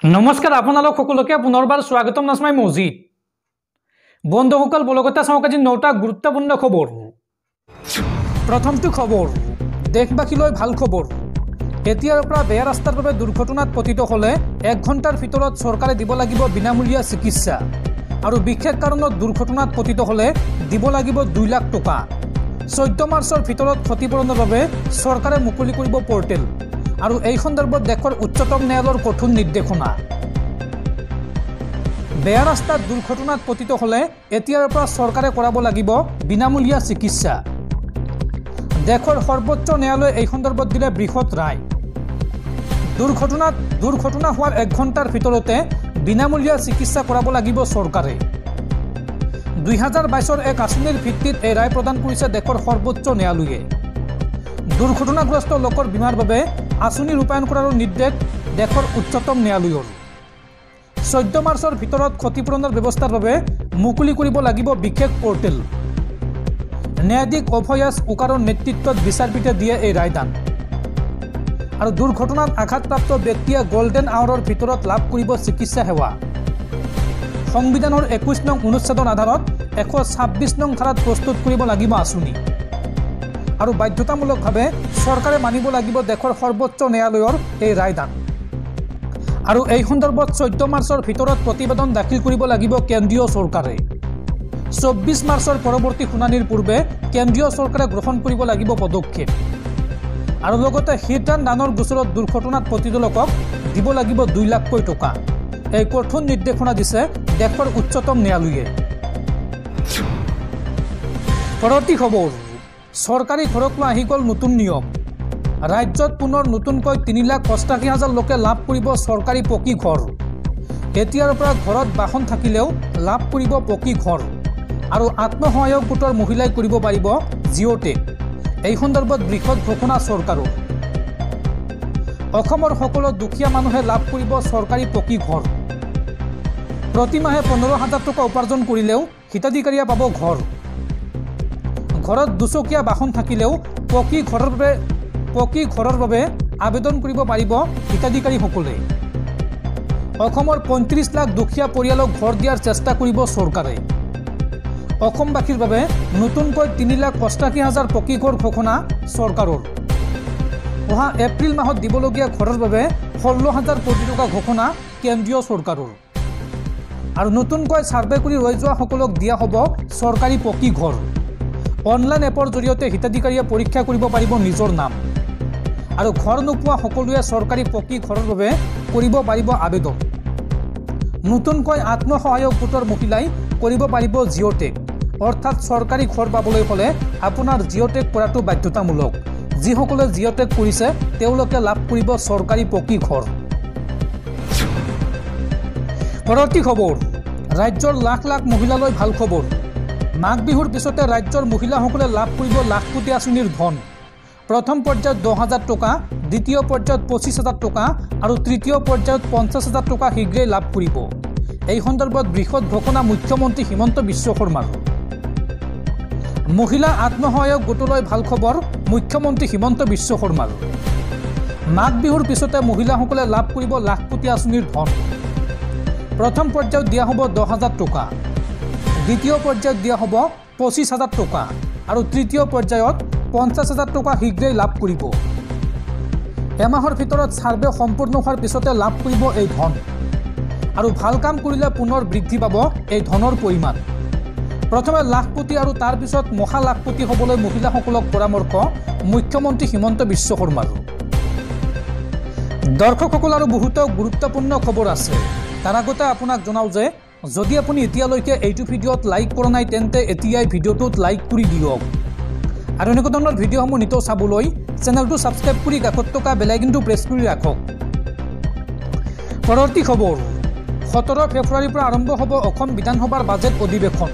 নমস্কাৰ আপোনালোক সকলোকে পুনৰবাৰ স্বাগতম নাজমাই মজিদ বন্ধুসকল বলগতা চাওক আজি 9টা গুৰুত্বপূৰ্ণ খবৰ প্ৰথমটো খবৰ দেশবাসীলৈ ভাল খবৰ এতিয়াৰ পৰা বেয়া ৰাস্তাৰ বাবে দুৰ্ঘটনাত পতিত হলে 1 ঘণ্টাৰ ভিতৰত চৰকাৰে দিব লাগিব বিনামূলীয়া চিকিৎসা আৰু বিশেষ কাৰণত দুৰ্ঘটনাত পতিত হলে দিব লাগিব 2 লাখ টকা 14 মাৰ্চৰ ভিতৰত ক্ষতিপূৰণৰ বাবে চৰকাৰে মুকলি কৰিব পৰ্টেল আৰু এই সন্দৰ্ভত দেশৰ উচ্চতম ন্যায়ালয়ৰ কঠোৰ নিৰ্দেশনা বেয়া ৰাস্তাত দুৰ্ঘটনাত পতিত হলে এতিয়াৰ পৰা চৰকাৰে কৰাব লাগিব বিনামূলীয়া চিকিৎসা দেশৰ সৰ্বোচ্চ ন্যায়ালয়ে এই সন্দৰ্ভত দিলে বৃহৎ ৰায় দুৰ্ঘটনা হোৱাৰ 1 ঘণ্টাৰ ভিতৰতে বিনামূলীয়া চিকিৎসা কৰাব লাগিব চৰকাৰে 2022ৰ এক আঁচনিৰ ভিত্তিত এই ৰায় প্ৰদান কৰিছে দেশৰ সৰ্বোচ্চ ন্যায়ালয়ে দুৰ্ঘটনাগ্ৰস্ত লোকৰ বীমাৰ বাবে আঁচনি ৰূপায়ণ কৰাৰ নিৰ্দেশ দেশৰ উচ্চতম ন্যায়ালয়ৰ 14 মাৰ্চৰ ভিতৰত ক্ষতিপূৰণৰ ব্যৱস্থাৰ বাবে মুকলি কৰিব লাগিব বিশেষ পৰ্টেল ন্যায়াধীশ অভয়াস উকাৰৰ নেতৃত্বত বিচাৰপীঠে দিয়ে এই ৰায়দান আৰু দুৰ্ঘটনাত আঘাতপ্ৰাপ্ত ব্যক্তিয়ে গোল্ডেন আৱাৰৰ ভিতৰত লাভ কৰিব চিকিৎসা সেৱা সংবিধানৰ 21 নং অনুচ্ছেদৰ আধাৰত 126 নং ধাৰাত প্ৰস্তুত কৰিব লাগিব আঁচনি আৰু বাধ্যতামূলকভাৱে চৰকাৰে মানিব লাগিব দেশৰ সৰ্বোচ্চ ন্যায়ালয়ৰ এই ৰায়দান আৰু এই সন্দৰ্ভত 14 মাৰ্চৰ ভিতৰত প্ৰতিবেদন দাখিল কৰিব লাগিব কেন্দ্ৰীয় চৰকাৰে 24 মাৰ্চৰ পৰৱৰ্তী শুনানিৰ পূৰ্বে কেন্দ্ৰীয় চৰকাৰে গ্ৰহণ কৰিব লাগিব পদক্ষেপ আৰু লগতে হিট এণ্ড ৰানৰ গোচৰত দুৰ্ঘটনাত পতিত লোকক দিব লাগিব 2 লাখ টকা এই কঠোৰ নিৰ্দেশনা দিছে দেশৰ উচ্চতম ন্যায়ালয়ে পৰৱৰ্তী খবৰ চৰকাৰী ঘৰক লৈ আহি গ'ল নতুন নিয়ম ৰাজ্যত পুনৰ নতুনকৈ 3,88,000 লোকে লাভ কৰিব চৰকাৰী পকী ঘৰ এতিয়াৰ পৰা ঘৰত বাহন থাকিলেও লাভ কৰিব পকী ঘৰ আৰু আত্মসহায়ক গোটৰ মহিলাই কৰিব পাৰিব জিঅ'টেক এই সন্দৰ্ভত বৃহৎ ঘোষণা চৰকাৰৰ অসমৰ সকলো দুখীয়া মানুহে লাভ কৰিব চৰকাৰী পকী ঘৰ প্ৰতিমাহে 15,000 টকা উপাৰ্জন কৰিলেও হিতাধিকাৰীয়ে পাব ঘৰ ঘৰত দুচকীয়া বাহন থাকিলেও পকী ঘৰৰ বাবে আবেদন কৰিব পাৰিব হিতাধিকাৰীসকলে অসমৰ 35 লাখ দুখীয়া পৰিয়ালক ঘৰ দিয়াৰ চেষ্টা কৰিব চৰকাৰে অসমবাসীৰ বাবে নতুনকৈ 3,88,000 পকী ঘৰ ঘোষণা চৰকাৰৰ অহা এপ্ৰিল মাহত দিবলগীয়া ঘৰৰ বাবে 16,000 কোটি টকা ঘোষণা কেন্দ্ৰীয় চৰকাৰৰ আৰু নতুনকৈ ছাৰ্ভে কৰি ৰৈ যোৱা সকলক দিয়া হ'ব চৰকাৰী পকী ঘৰ অনলাইন এপৰ জৰিয়তে হিতাধিকাৰীয়ে পৰীক্ষা কৰিব পাৰিব নিজৰ নাম আৰু ঘৰ নোপোৱা সকলোৱে চৰকাৰী পকী ঘৰৰ বাবে কৰিব পাৰিব আবেদন নতুনকৈ আত্মসহায়ক গোটৰ মহিলাই কৰিব পাৰিব জিঅ'টেক অৰ্থাৎ চৰকাৰী ঘৰ পাবলৈ হ'লে আপোনাৰ জিঅ'টেক কৰাটো বাধ্যতামূলক যিসকলে জিঅ'টেক কৰিছে তেওঁলোকে লাভ কৰিব চৰকাৰী পকী ঘৰ পৰৱৰ্তী খবৰ ৰাজ্যৰ লাখ লাখ মহিলালৈ ভাল খবৰ মাঘ বিহুৰ পিছতে ৰাজ্যৰ মহিলাসকলে লাভ কৰিব লাখপতি আঁচনিৰ ধন প্ৰথম পৰ্যায়ত 10,000 টকা দ্বিতীয় পৰ্যায়ত 25,000 টকা আৰু তৃতীয় পৰ্যায়ত 50,000 টকা শীঘ্ৰেই লাভ কৰিব এই সন্দৰ্ভত বৃহৎ ঘোষণা মুখ্যমন্ত্ৰী হিমন্ত বিশ্ব শৰ্মাৰ মহিলা আত্মসহায়ক গোটলৈ ভাল খবৰ মুখ্যমন্ত্ৰী হিমন্ত বিশ্ব শৰ্মাৰ মাঘ বিহুৰ পিছতে মহিলাসকলে লাভ কৰিব লাখপতি আঁচনিৰ ধন প্ৰথম পৰ্যায়ত দিয়া হ'ব 10,000 টকা দ্বিতীয় পৰ্যায়ত দিয়া হ'ব 25,000 টকা আৰু তৃতীয় পৰ্যায়ত 50,000 টকা শীঘ্ৰেই লাভ কৰিব এমাহৰ ভিতৰত ছাৰ্ভে সম্পূৰ্ণ হোৱাৰ পিছতে লাভ কৰিব এই ধন আৰু ভাল কাম কৰিলে পুনৰ বৃদ্ধি পাব এই ধনৰ পৰিমাণ প্ৰথমে লাখপতি আৰু তাৰ পিছত মহা লাখপতি হ'বলৈ মহিলাসকলক পৰামৰ্শ মুখ্যমন্ত্ৰী হিমন্ত বিশ্ব শৰ্মাৰ দৰ্শকসকল আৰু বহুতো গুৰুত্বপূৰ্ণ খবৰ আছে তাৰ আগতে আপোনাক জনাওঁ যে যদি আপুনি এতিয়ালৈকে এইটো ভিডিঅ'ত লাইক কৰা নাই তেন্তে এতিয়াই ভিডিঅ'টোত লাইক কৰি দিয়ক আৰু এনেকুৱা ধৰণৰ ভিডিঅ'সমূহ নিতৌ চাবলৈ চেনেলটো ছাবস্ক্ৰাইব কৰি কাষত থকা বেল আইকনটো প্ৰেছ কৰি ৰাখক পৰৱৰ্তী খবৰ 17 ফেব্ৰুৱাৰীৰ পৰা আৰম্ভ হ'ব অসম বিধানসভাৰ বাজেট অধিৱেশন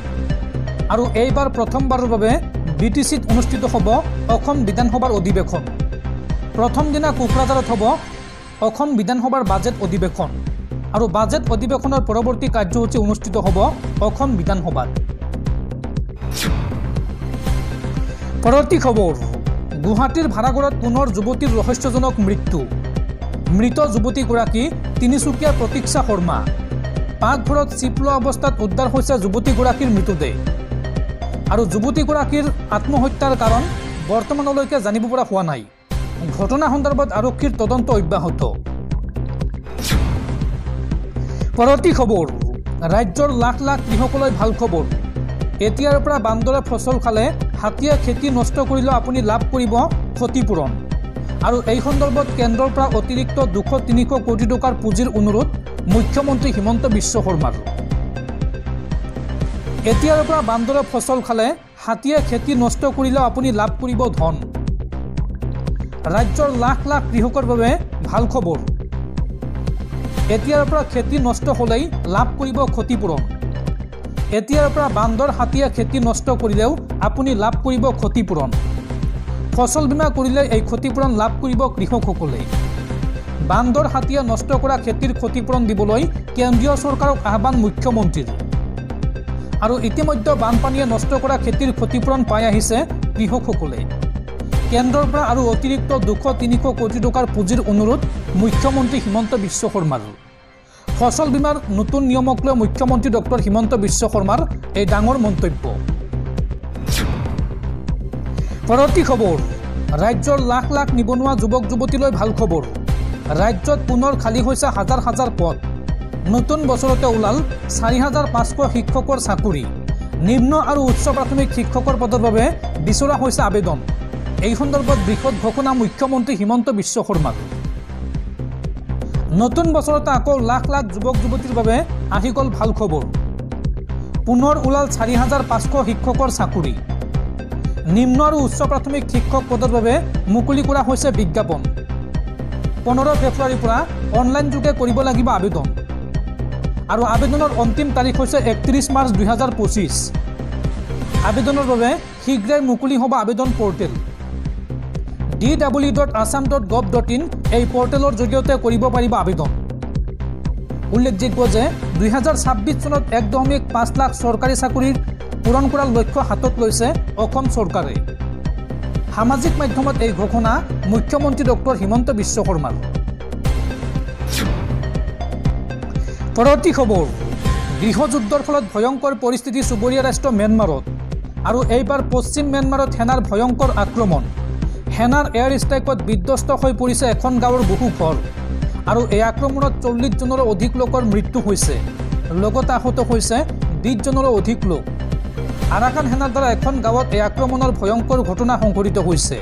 আৰু এইবাৰ প্ৰথমবাৰৰ বাবে BTCত অনুষ্ঠিত হ'ব অসম বিধানসভাৰ অধিৱেশন প্ৰথম দিনা কোকৰাঝাৰত হ'ব অসম বিধানসভাৰ বাজেট অধিৱেশন আৰু বাজেট অধিৱেশনৰ পৰৱৰ্তী কাৰ্যসূচী অনুষ্ঠিত হ'ব অসম বিধানসভাত পৰৱৰ্তী খবৰ গুৱাহাটীৰ ভাড়াঘৰত পুনৰ যুৱতীৰ ৰহস্যজনক মৃত্যু মৃত যুৱতীগৰাকী তিনিচুকীয়াৰ প্ৰতীক্ষা শৰ্মা। পাকঘৰত চিপ লোৱা অৱস্থাত উদ্ধাৰ হৈছে যুৱতীগৰাকীৰ মৃতদেহ। আৰু যুৱতীগৰাকীৰ আত্মহত্যাৰ কাৰণ বৰ্তমানলৈকে জানিব পৰা হোৱা নাই। ঘটনা সন্দৰ্ভত আৰক্ষীৰ তদন্ত অব্যাহত। পৰৱৰ্তী খবৰ, ৰাজ্যৰ লাখ লাখ কৃষকলৈ ভাল খবৰ। এতিয়াৰ পৰা বান্দৰে ফচল খালে, হাতীয়ে খেতি নষ্ট কৰিলেও আপুনি লাভ কৰিব ক্ষতিপূৰণ। আৰু এই সন্দৰ্ভত কেন্দ্ৰৰ পৰা অতিৰিক্ত 200-300 কোটি টকাৰ পুঁজিৰ অনুৰোধ মুখ্যমন্ত্ৰী হিমন্ত বিশ্ব শৰ্মাৰ। এতিয়াৰ পৰা বান্দৰে ফচল খালে, হাতীয়ে খেতি নষ্ট কৰিলেও আপুনি লাভ কৰিব ধন। ৰাজ্যৰ লাখ লাখ কৃষকৰ বাবে ভাল খবৰ। এতিয়াৰ পৰা খেতি নষ্ট হ'লেই লাভ কৰিব ক্ষতিপূৰণ। এতিয়াৰ পৰা বান্দৰ হাতীয়ে খেতি নষ্ট কৰিলেও আপুনি লাভ কৰিব ক্ষতিপূৰণ। ফচল বীমা কৰিলে এই ক্ষতিপূৰণ লাভ কৰিব কৃষকসকলে। বান্দৰ হাতীয়ে নষ্ট কৰা খেতিৰ ক্ষতিপূৰণ দিবলৈ কেন্দ্ৰীয় চৰকাৰক আহ্বান মুখ্যমন্ত্ৰীৰ। আৰু ইতিমধ্যে বানপানীয়ে নষ্ট কৰা খেতিৰ ক্ষতিপূৰণ পাই আহিছে কৃষকসকলে। কেন্দ্ৰৰ পৰা আৰু অতিৰিক্ত 200-300 কোটি টকাৰ পুঁজিৰ অনুৰোধ মুখ্যমন্ত্ৰী হিমন্ত বিশ্ব শৰ্মাৰ। ফচল বীমাৰ নতুন নিয়মক লৈ মুখ্যমন্ত্ৰী ডক্টৰ হিমন্ত বিশ্ব শৰ্মাৰ এই ডাঙৰ মন্তব্য। পৰৱৰ্তী খবৰ, ৰাজ্যৰ লাখ লাখ নিবনুৱা যুৱক যুৱতীলৈ ভাল খবৰ। ৰাজ্যত পুনৰ খালী হৈছে হাজাৰ হাজাৰ পদ। নতুন বছৰতে ওলাল 4500 শিক্ষকৰ চাকৰি। নিম্ন আৰু উচ্চ প্ৰাথমিক শিক্ষকৰ পদৰ বাবে বিচৰা হৈছে আবেদন। এই সন্দৰ্ভত বৃহৎ ঘোষণা মুখ্যমন্ত্ৰী হিমন্ত বিশ্ব শৰ্মাৰ। নতুন বছৰতে আকৌ লাখ লাখ যুৱক যুৱতীৰ বাবে আহি গ'ল ভাল খবৰ। পুনৰ ওলাল 4500 শিক্ষকৰ চাকৰি। নিম্ন আৰু উচ্চ প্ৰাথমিক শিক্ষক পদৰ বাবে মুকলি কৰা হৈছে বিজ্ঞাপন। 15 ফেব্ৰুৱাৰীৰ পৰা অনলাইন যোগে কৰিব লাগিব আবেদন। আৰু আবেদনৰ অন্তিম তাৰিখ হৈছে 31 মাৰ্চ 2025। আবেদনৰ বাবে শীঘ্ৰেই মুকলি হ'ব আবেদন পৰ্টেল। www.assam.gov.in এই পৰ্টেলৰ জৰিয়তে কৰিব পাৰিব আবেদন। উল্লেখযোগ্য যে 2026 চনত 1.5 লাখ চৰকাৰী চাকৰিৰ পূৰণ কৰাৰ লক্ষ্য হাতত লৈছে অসম চৰকাৰে। সামাজিক মাধ্যমত এই ঘোষণা মুখ্যমন্ত্ৰী ডক্টৰ হিমন্ত বিশ্ব শৰ্মাৰ। পৰৱৰ্তী খবৰ, গৃহযুদ্ধৰ ফলত ভয়ংকৰ পৰিস্থিতি চুবুৰীয়া ৰাষ্ট্ৰ ম্যানমাৰত। আৰু এইবাৰ পশ্চিম ম্যানমাৰত সেনাৰ ভয়ংকৰ আক্ৰমণ। সেনাৰ এয়াৰ ষ্ট্ৰাইকত বিধ্বস্ত হৈ পৰিছে এখন গাঁৱৰ বহু ঘৰ। আৰু এই আক্ৰমণত 40 জনৰো অধিক লোকৰ মৃত্যু হৈছে। লগতে আহত হৈছে 20 জনৰো অধিক লোক। আৰাকান সেনাৰ দ্বাৰা এখন গাঁৱত এই আক্ৰমণৰ ভয়ংকৰ ঘটনা সংঘটিত হৈছে।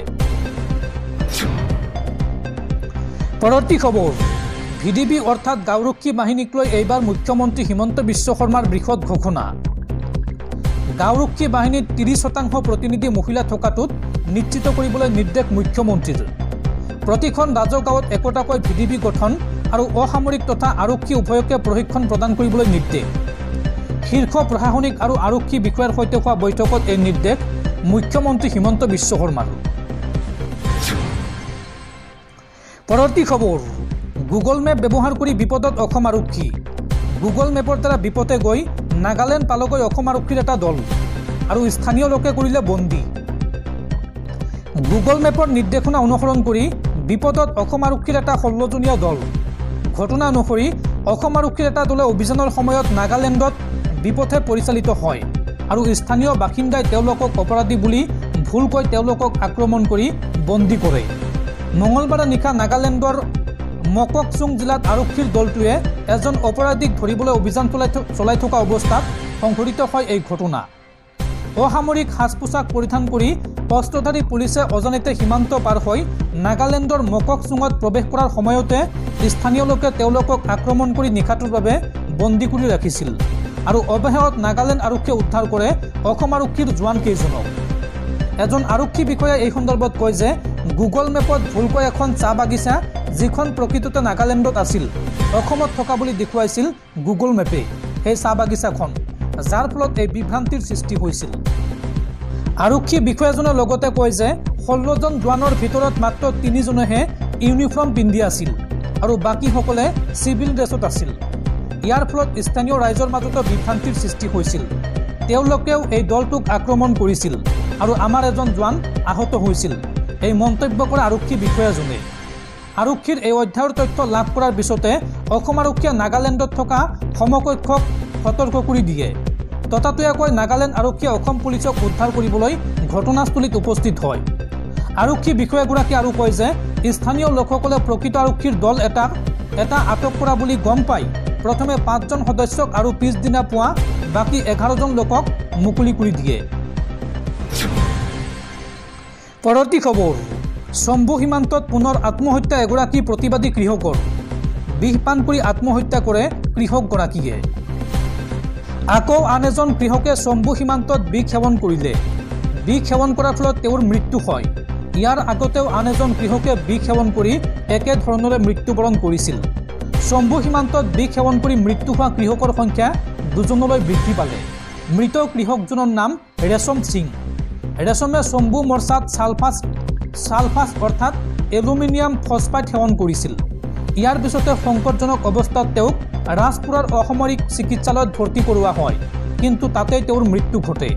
পৰৱৰ্তী খবৰ, ভিডিবি অৰ্থাৎ গাঁওৰক্ষী বাহিনীক লৈ এইবাৰ মুখ্যমন্ত্ৰী হিমন্ত বিশ্ব শৰ্মাৰ বৃহৎ ঘোষণা। গাঁওৰক্ষী বাহিনীত 30% প্ৰতিনিধি মহিলা থকাটোত নিশ্চিত কৰিবলৈ নিৰ্দেশ মুখ্যমন্ত্ৰীৰ। প্ৰতিখন ৰাজগাঁৱত একোটাকৈ ভিডিবি গঠন আৰু অসামৰিক তথা আৰক্ষী উভয়কে প্ৰশিক্ষণ প্ৰদান কৰিবলৈ নিৰ্দেশ। শীৰ্ষ প্ৰশাসনিক আৰু আৰক্ষী বিষয়াৰ সৈতে হোৱা বৈঠকত এই নিৰ্দেশ মুখ্যমন্ত্ৰী হিমন্ত বিশ্ব শৰ্মাৰ। পৰৱৰ্তী খবৰ, গুগল মেপ ব্যৱহাৰ কৰি বিপদত অসম আৰক্ষী। গুগল মেপৰ দ্বাৰা বিপদে গৈ নাগালেণ্ড পালগৈ অসম আৰক্ষীৰ এটা দল। আৰু স্থানীয় লোকে কৰিলে বন্দী। গুগল মেপৰ নিৰ্দেশনা অনুসৰণ কৰি বিপদত অসম আৰক্ষীৰ এটা 16জনীয়া দল। ঘটনা অনুসৰি অসম আৰক্ষীৰ এটা দলে অভিযানৰ সময়ত নাগালেণ্ডত বিপথে পৰিচালিত হয়। আৰু স্থানীয় বাসিন্দাই তেওঁলোকক অপৰাধী বুলি ভুলকৈ তেওঁলোকক আক্ৰমণ কৰি বন্দী কৰে। মঙলবাৰে নিশা নাগালেণ্ডৰ মককচুং জিলাত আৰক্ষীৰ দলটোৱে এজন অপৰাধীক ধৰিবলৈ অভিযান চলাই থকা অৱস্থাত সংঘটিত হয় এই ঘটনা। অসামৰিক সাজ পোছাক পৰিধান কৰি অস্ত্ৰধাৰী পুলিচে অজানিতে সীমান্ত পাৰ হৈ নাগালেণ্ডৰ মককচুঙত প্ৰৱেশ কৰাৰ সময়তে স্থানীয় লোকে তেওঁলোকক আক্ৰমণ কৰি নিশাটোৰ বাবে বন্দী কৰি ৰাখিছিল। আৰু অৱশেষত নাগালেণ্ড আৰক্ষীয়ে উদ্ধাৰ কৰে অসম আৰক্ষীৰ জোৱান কেইজনক। এজন আৰক্ষী বিষয়াই এই সন্দৰ্ভত কয় যে গুগল মেপত ভুলকৈ এখন চাহ বাগিচা, যিখন প্ৰকৃততে নাগালেণ্ডত আছিল, অসমত থকা বুলি দেখুৱাইছিল গুগল মেপে সেই চাহ বাগিচাখন, যাৰ ফলত এই বিভ্ৰান্তিৰ সৃষ্টি হৈছিল। আৰক্ষী বিষয়াজনে লগতে কয় যে 16জন জোৱানৰ ভিতৰত মাত্ৰ 3জনেহে ইউনিফৰ্ম পিন্ধি আছিল আৰু বাকীসকলে চিভিল ড্ৰেছত আছিল। ইয়াৰ ফলত স্থানীয় ৰাইজৰ মাজতো বিভ্ৰান্তিৰ সৃষ্টি হৈছিল। তেওঁলোকেও এই দলটোক আক্ৰমণ কৰিছিল আৰু আমাৰ এজন জোৱান আহত হৈছিল, এই মন্তব্য কৰে আৰক্ষী বিষয়াজনে। আৰক্ষীৰ এই অধ্যায়ৰ তথ্য লাভ কৰাৰ পিছতে অসম আৰক্ষীয়ে নাগালেণ্ডত থকা সমকক্ষক সতৰ্ক কৰি দিয়ে। ততাতৈয়াকৈ নাগালেণ্ড আৰক্ষীয়ে অসম পুলিচক উদ্ধাৰ কৰিবলৈ ঘটনাস্থলীত উপস্থিত হয়। আৰক্ষী বিষয়াগৰাকী আৰু কয় যে স্থানীয় লোকসকলে প্ৰকৃত আৰক্ষীৰ দল এটা আটক কৰা বুলি গম পাই প্ৰথমে 5জন সদস্যক আৰু পিছদিনা পুৱা বাকী 11জন লোকক মুকলি কৰি দিয়ে। পৰৱৰ্তী খবৰ, শম্ভু সীমান্তত পুনৰ আত্মহত্যা এগৰাকী প্ৰতিবাদী কৃষকৰ। বিষ পান কৰি আত্মহত্যা কৰে কৃষকগৰাকীয়ে। আকৌ আন এজন কৃষকে শম্ভু সীমান্তত বিষ সেৱন কৰিলে। বিষ সেৱন কৰাৰ ফলত তেওঁৰ মৃত্যু হয়। ইয়াৰ আগতেও আন এজন কৃষকে বিষ সেৱন কৰি একেধৰণৰে মৃত্যুবৰণ কৰিছিল। শম্ভু সীমান্তত বিষ সেৱন কৰি মৃত্যু হোৱা কৃষকৰ সংখ্যা 2জনলৈ বৃদ্ধি পালে। মৃত কৃষকজনৰ নাম ৰেশম সিং। ৰেশমে শম্ভু মৰ্চাত ছালফাছ অৰ্থাৎ এলুমিনিয়াম ফছফাইড সেৱন কৰিছিল। ইয়াৰ পিছতে সংকটজনক অৱস্থাত তেওঁক ৰাজপুৰাৰ অসামৰিক চিকিৎসালয়ত ভৰ্তি কৰোৱা হয়, কিন্তু তাতেই তেওঁৰ মৃত্যু ঘটে।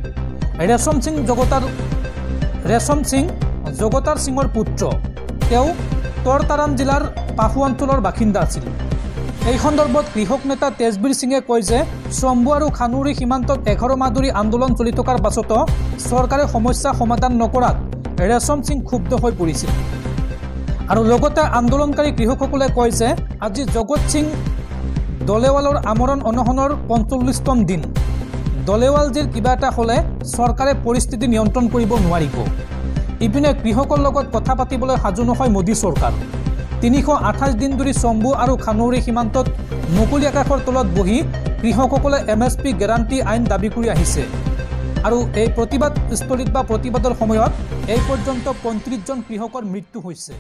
ৰেশম সিং জগতাৰ সিঙৰ পুত্ৰ। তেওঁ তৰতাৰাম জিলাৰ পাহু অঞ্চলৰ বাসিন্দা আছিল। এই সন্দৰ্ভত কৃষক নেতা তেজবীৰ সিঙে কয় যে শম্ভু আৰু খানুৰী সীমান্তত 11 মাহ ধৰি আন্দোলন চলি থকাৰ পাছতো চৰকাৰে সমস্যা সমাধান নকৰাত ৰেশম সিং ক্ষুব্ধ হৈ পৰিছিল। আৰু লগতে আন্দোলনকাৰী কৃষকসকলে কয় যে আজি জগত সিং দলেৱালৰ আমৰণ অনশনৰ 45তম দিন। দলেৱালজীৰ কিবা এটা হ'লে চৰকাৰে পৰিস্থিতি নিয়ন্ত্ৰণ কৰিব নোৱাৰিব। ইপিনে কৃষকৰ লগত কথা পাতিবলৈ সাজু নহয় মোদী চৰকাৰ। 328 দিন ধৰি শম্ভু আৰু খানুৰী সীমান্তত মুকলি আকাশৰ তলত বহি কৃষকসকলে MSP গেৰাণ্টি আইন দাবী কৰি আহিছে। আৰু এই প্ৰতিবাদস্থলীত বা প্ৰতিবাদৰ সময়ত এই পৰ্যন্ত 35জন কৃষকৰ মৃত্যু হৈছে।